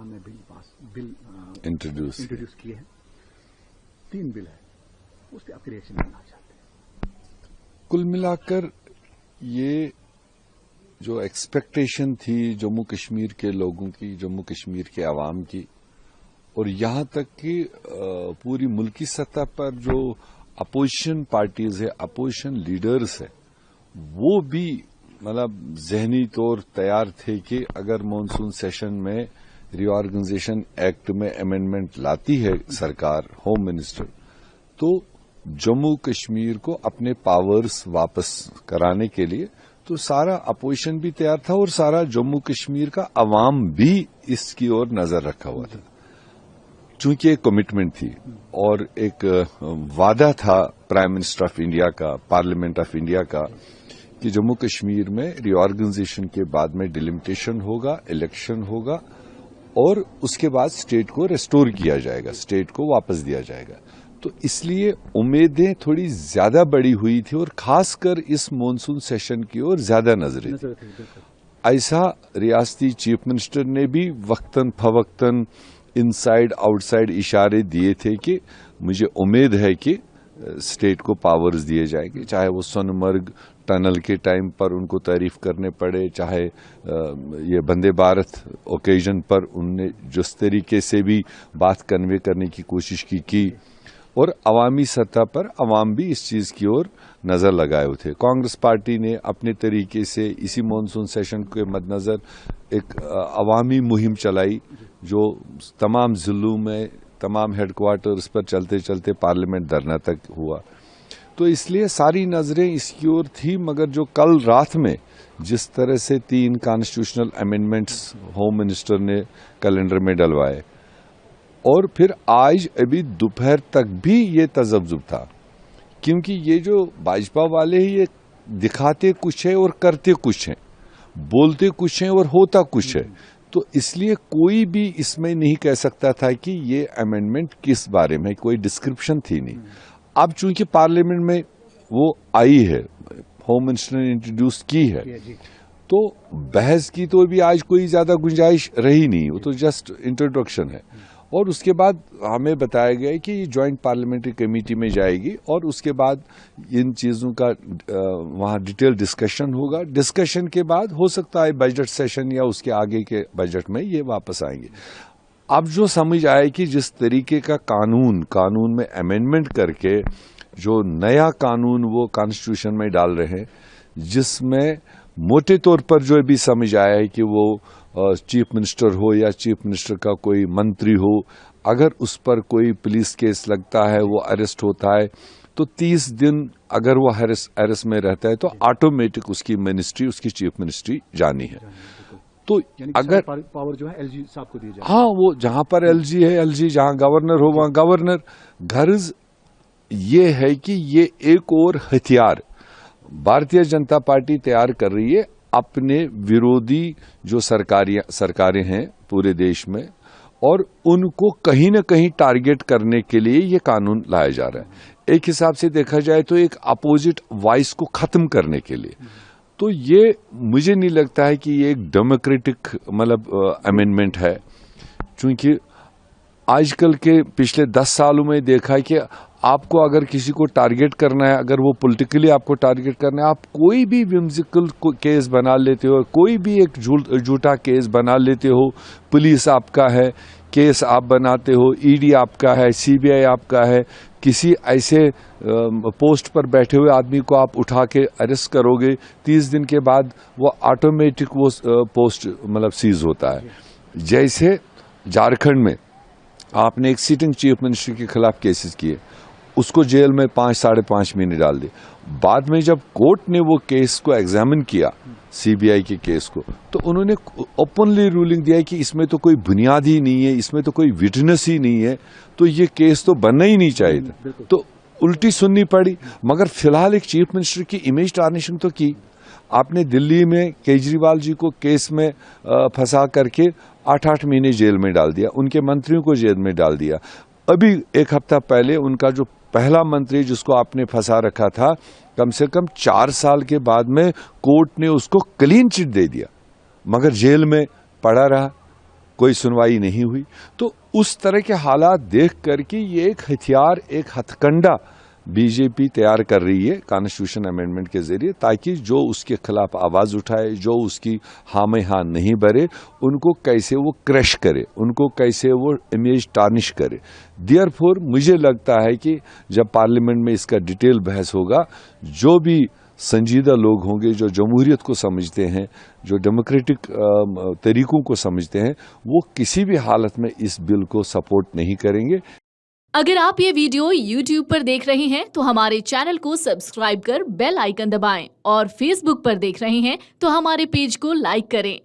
نے bill introduce किए हैं, 3 बिल है, उस पर आपके रिएक्शन करना चाहते हैं? कुल मिलाकर ये जो एक्सपेक्टेशन थी जम्मू कश्मीर के लोगों की, जम्मू कश्मीर के आवाम की, और यहां तक कि पूरी मुल्की सतह पर जो अपोजिशन पार्टीज है, अपोजिशन लीडर्स है, वो भी मतलब जहनी तौर तैयार थे कि अगर मॉनसून सेशन में रीऑर्गेनाइजेशन एक्ट में अमेंडमेंट लाती है सरकार, होम मिनिस्टर, तो जम्मू कश्मीर को अपने पावर्स वापस कराने के लिए तो सारा अपोजिशन भी तैयार था और सारा जम्मू कश्मीर का अवाम भी इसकी ओर नजर रखा हुआ था। चूंकि एक कमिटमेंट थी और एक वादा था प्राइम मिनिस्टर ऑफ इंडिया का, पार्लियामेंट ऑफ इंडिया का, कि जम्मू कश्मीर में रीऑर्गेनाइजेशन के बाद में डिलिमिटेशन होगा, इलेक्शन होगा और उसके बाद स्टेट को रेस्टोर किया जाएगा, स्टेट को वापस दिया जाएगा। तो इसलिए उम्मीदें थोड़ी ज्यादा बड़ी हुई थी और खासकर इस मॉनसून सेशन की ओर ज्यादा नजरें थी। ऐसा रियासती चीफ मिनिस्टर ने भी वक्तन फवक्तन इनसाइड आउटसाइड इशारे दिए थे कि मुझे उम्मीद है कि स्टेट को पावर्स दिए जाएंगे, चाहे वो सोनमर्ग टनल के टाइम पर उनको तारीफ करने पड़े, चाहे ये वंदे भारत ओकेजन पर उनने जिस तरीके से भी बात कन्वे करने की कोशिश की और अवामी सतह पर अवाम भी इस चीज की ओर नजर लगाए हुए थे। कांग्रेस पार्टी ने अपने तरीके से इसी मॉनसून सेशन के मद्देनजर एक अवामी मुहिम चलाई जो तमाम जिलों में, तमाम हेडक्वार्टर्स पर चलते चलते पार्लियामेंट धरना तक हुआ। तो इसलिए सारी नजरें इसकी ओर थी, मगर जो कल रात में जिस तरह से 3 कॉन्स्टिट्यूशनल अमेंडमेंट्स होम मिनिस्टर ने कैलेंडर में डलवाए और फिर आज अभी दोपहर तक भी ये तजब्जुब था, क्योंकि ये जो भाजपा वाले ही ये दिखाते कुछ है और करते कुछ है, बोलते कुछ है और होता कुछ है, तो इसलिए कोई भी इसमें नहीं कह सकता था कि ये अमेंडमेंट किस बारे में, कोई डिस्क्रिप्शन थी नहीं। अब चूंकि पार्लियामेंट में वो आई है, होम मिनिस्टर ने इंट्रोड्यूस की है, तो बहस की तो भी आज कोई ज्यादा गुंजाइश रही नहीं, वो तो जस्ट इंट्रोडक्शन है। और उसके बाद हमें बताया गया कि ये ज्वाइंट पार्लियामेंट्री कमेटी में जाएगी और उसके बाद इन चीज़ों का वहाँ डिटेल डिस्कशन होगा। डिस्कशन के बाद हो सकता है बजट सेशन या उसके आगे के बजट में ये वापस आएंगे। अब जो समझ आए कि जिस तरीके का कानून में अमेंडमेंट करके जो नया कानून वो कॉन्स्टिट्यूशन में डाल रहे हैं, जिसमें मोटे तौर पर जो भी समझ आया है कि वो चीफ मिनिस्टर हो या चीफ मिनिस्टर का कोई मंत्री हो, अगर उस पर कोई पुलिस केस लगता है, वो अरेस्ट होता है, तो 30 दिन अगर वो अरेस्ट में रहता है तो ऑटोमेटिक उसकी मिनिस्ट्री, उसकी चीफ मिनिस्ट्री जानी है। तो अगर पावर जो है एलजी साहब को दी जाए, हाँ, वो जहां पर एलजी है एलजी, जहां गवर्नर हो वहां गवर्नर। गर्ज ये है कि ये एक और हथियार भारतीय जनता पार्टी तैयार कर रही है अपने विरोधी जो सरकारें हैं पूरे देश में, और उनको कहीं न कहीं टारगेट करने के लिए ये कानून लाया जा रहा है। एक हिसाब से देखा जाए तो एक अपोजिट वॉइस को खत्म करने के लिए। तो ये मुझे नहीं लगता है कि ये एक डेमोक्रेटिक मतलब अमेंडमेंट है, क्योंकि आजकल के पिछले 10 सालों में देखा है कि आपको अगर किसी को टारगेट करना है, अगर वो पॉलिटिकली आपको टारगेट करना है, आप कोई भी विम्सिकल केस बना लेते हो, कोई भी एक झूठा केस बना लेते हो। पुलिस आपका है, केस आप बनाते हो, ईडी आपका है, सीबीआई आपका है, किसी ऐसे पोस्ट पर बैठे हुए आदमी को आप उठा के अरेस्ट करोगे, 30 दिन के बाद वो ऑटोमेटिक वो पोस्ट मतलब सीज होता है। जैसे झारखंड में आपने एक सिटिंग चीफ मिनिस्टर के खिलाफ केसेस किए, उसको जेल में 5-5.5 महीने डाल दिए। बाद में जब कोर्ट ने वो केस को एग्जामिन किया, सीबीआई के केस को, तो उन्होंने ओपनली रूलिंग दिया कि इसमें तो कोई बुनियाद ही नहीं है, इसमें तो कोई विटनेस ही नहीं है, तो ये केस तो बनना ही नहीं चाहिए था। तो उल्टी सुननी पड़ी। मगर फिलहाल एक चीफ मिनिस्टर की इमेज टार्निशिंग तो की आपने। दिल्ली में केजरीवाल जी को केस में फंसा करके 8-8 महीने जेल में डाल दिया, उनके मंत्रियों को जेल में डाल दिया। अभी एक हफ्ता पहले उनका जो पहला मंत्री जिसको आपने फंसा रखा था, कम से कम 4 साल के बाद में कोर्ट ने उसको क्लीन चिट दे दिया, मगर जेल में पड़ा रहा। कोई सुनवाई नहीं हुई। तो उस तरह के हालात देख करके ये एक हथियार, एक हथकंडा बीजेपी तैयार कर रही है कॉन्स्टिट्यूशन अमेंडमेंट के जरिए, ताकि जो उसके खिलाफ आवाज उठाए, जो उसकी हाँ में हाँ नहीं भरे, उनको कैसे वो क्रश करे, उनको कैसे वो इमेज टार्निश करे। देयरफॉर मुझे लगता है कि जब पार्लियामेंट में इसका डिटेल बहस होगा, जो भी संजीदा लोग होंगे, जो जमहूरियत को समझते हैं, जो डेमोक्रेटिक तरीकों को समझते हैं, वो किसी भी हालत में इस बिल को सपोर्ट नहीं करेंगे। अगर आप ये वीडियो YouTube पर देख रहे हैं तो हमारे चैनल को सब्सक्राइब कर बेल आइकन दबाएं, और Facebook पर देख रहे हैं तो हमारे पेज को लाइक करें।